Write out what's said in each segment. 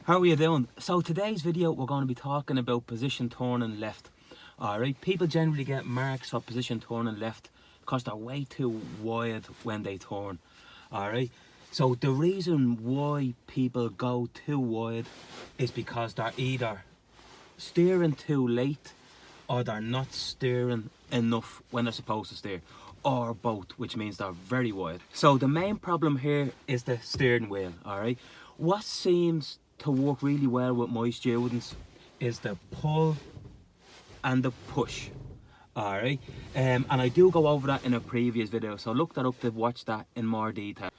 How are you doing? So today's video we're going to be talking about position turning left. Alright, people generally get marks for position turning left because they're way too wide when they turn. Alright, so the reason why people go too wide is because they're either steering too late or they're not steering enough when they're supposed to steer, or both, which means they're very wide. So the main problem here is the steering wheel. Alright, what seems to work really well with my students is the pull and the push. Alright, and I do go over that in a previous video, so look that up to watch that in more detail.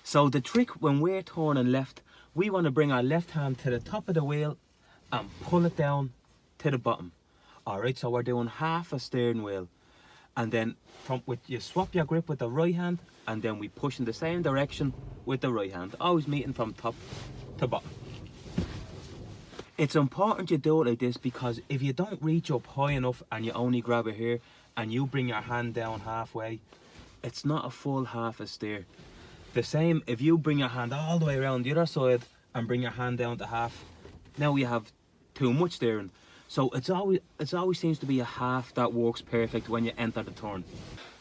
So the trick when we're turning left, we want to bring our left hand to the top of the wheel and pull it down to the bottom. Alright, so we're doing half a steering wheel, and then you swap your grip with the right hand, and then we push in the same direction with the right hand, always meeting from top to bottom. It's important you do it like this because if you don't reach up high enough and you only grab it here and you bring your hand down halfway, it's not a full half a steer. The same if you bring your hand all the way around the other side and bring your hand down to half, now you have too much steering. So it always seems to be a half that works perfect when you enter the turn.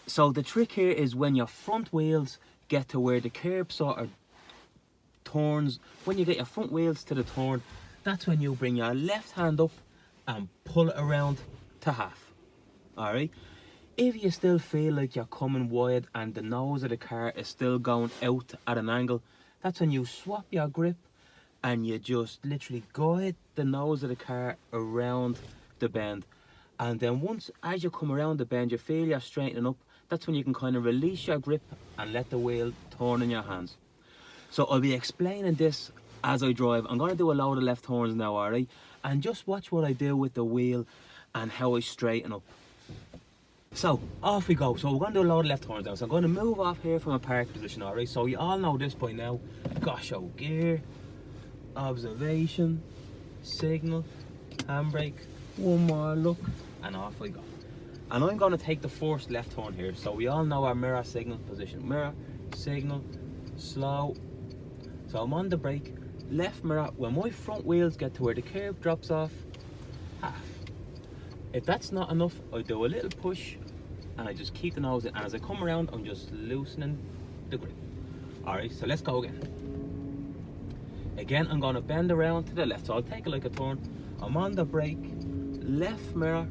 So the trick here is when your front wheels get to where the curb sort of turns, when you get your front wheels to the turn, that's when you bring your left hand up and pull it around to half. Alright, if you still feel like you're coming wide and the nose of the car is still going out at an angle, that's when you swap your grip and you just literally guide the nose of the car around the bend. And then once, as you come around the bend, you feel you're straightening up, that's when you can kind of release your grip and let the wheel turn in your hands. So I'll be explaining this as I drive. I'm going to do a load of left turns now, alright? And just watch what I do with the wheel and how I straighten up. So, off we go. So we're going to do a load of left turns now. So I'm going to move off here from a park position, alright? So you all know this by now. Gosh, oh, gear, observation, signal, handbrake, one more look, and off we go. And I'm going to take the first left turn here. So we all know our mirror, signal, position. Mirror, signal, slow. So I'm on the brake, left mirror. When my front wheels get to where the curb drops off, half. If that's not enough, I do a little push and I just keep the nose in, and as I come around I'm just loosening the grip. Alright, so let's go again. Again, I'm going to bend around to the left, so I'll take it like a turn. I'm on the brake, left mirror,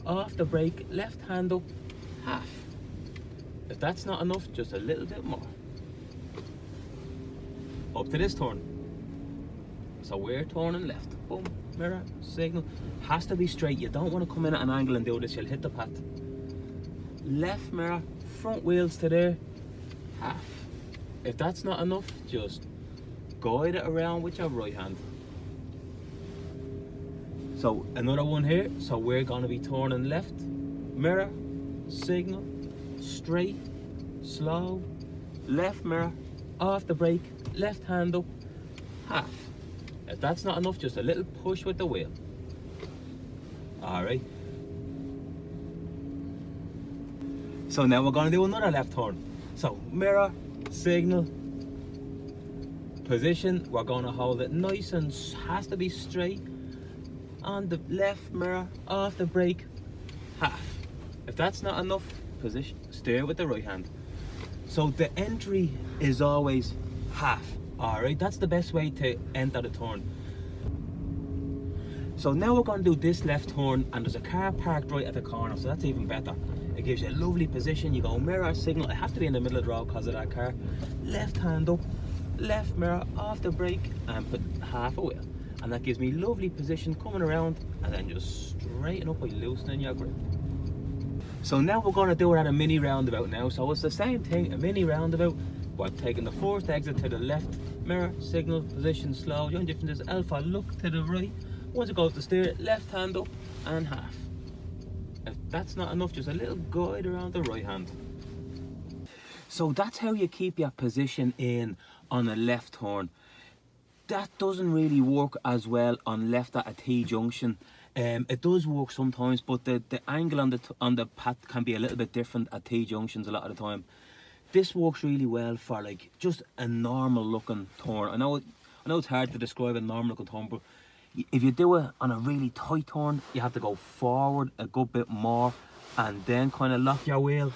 off the brake, left hand up, half. If that's not enough, just a little bit more. Up to this turn. So we're turning left. Boom, mirror, signal. Has to be straight. You don't want to come in at an angle and do this, you'll hit the path. Left mirror, front wheels to there, half. If that's not enough, just guide it around with your right hand. So another one here. So we're going to be turning left, mirror, signal, straight, slow, left mirror, off the brake, left hand up, half. If that's not enough, just a little push with the wheel. Alright. So now we're going to do another left turn. So mirror, signal, position. We're going to hold it nice and has to be straight. On the left mirror, off the brake, half. If that's not enough, position, steer with the right hand. So the entry is always half. Alright, that's the best way to enter the turn. So now we're going to do this left turn, and there's a car parked right at the corner, so that's even better. It gives you a lovely position. You go mirror, signal. I have to be in the middle of the road because of that car. Left hand up, left mirror, off the brake, and put half a wheel. And that gives me lovely position coming around, and then just straighten up by loosening your grip. So now we're going to do it at a mini roundabout now. So it's the same thing, a mini roundabout. But taking the first exit to the left, mirror, signal, position, slow. The only difference is alpha, look to the right. Once it goes to steer, left hand up and half. If that's not enough, just a little guide around the right hand. So that's how you keep your position in on a left turn. That doesn't really work as well on left at a T-junction. It does work sometimes, but the angle on the path can be a little bit different at T-junctions a lot of the time. This works really well for like just a normal looking turn. I know I know it's hard to describe a normal turn, but if you do it on a really tight turn, you have to go forward a good bit more and then kind of lock your wheel.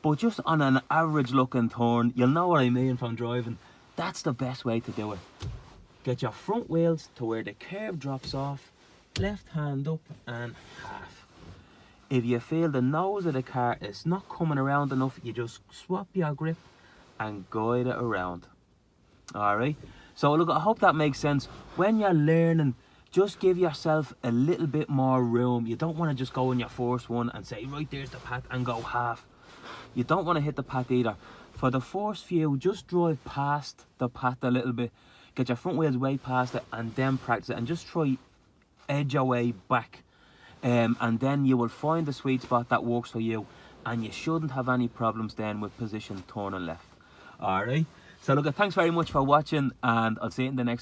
But just on an average looking turn, you'll know what I mean from driving, that's the best way to do it. Get your front wheels to where the curb drops off, left hand up and half. If you feel the nose of the car is not coming around enough, you just swap your grip and guide it around. Alright, so look, I hope that makes sense. When you're learning, just give yourself a little bit more room. You don't want to just go in your first one and say, right, there's the path, and go half. You don't want to hit the path either. For the first few, just drive past the path a little bit, get your front wheels way past it, and then practice it, and just try edge your way back. And then you will find the sweet spot that works for you, and you shouldn't have any problems then with position turning left. Alright, so look, thanks very much for watching, and I'll see you in the next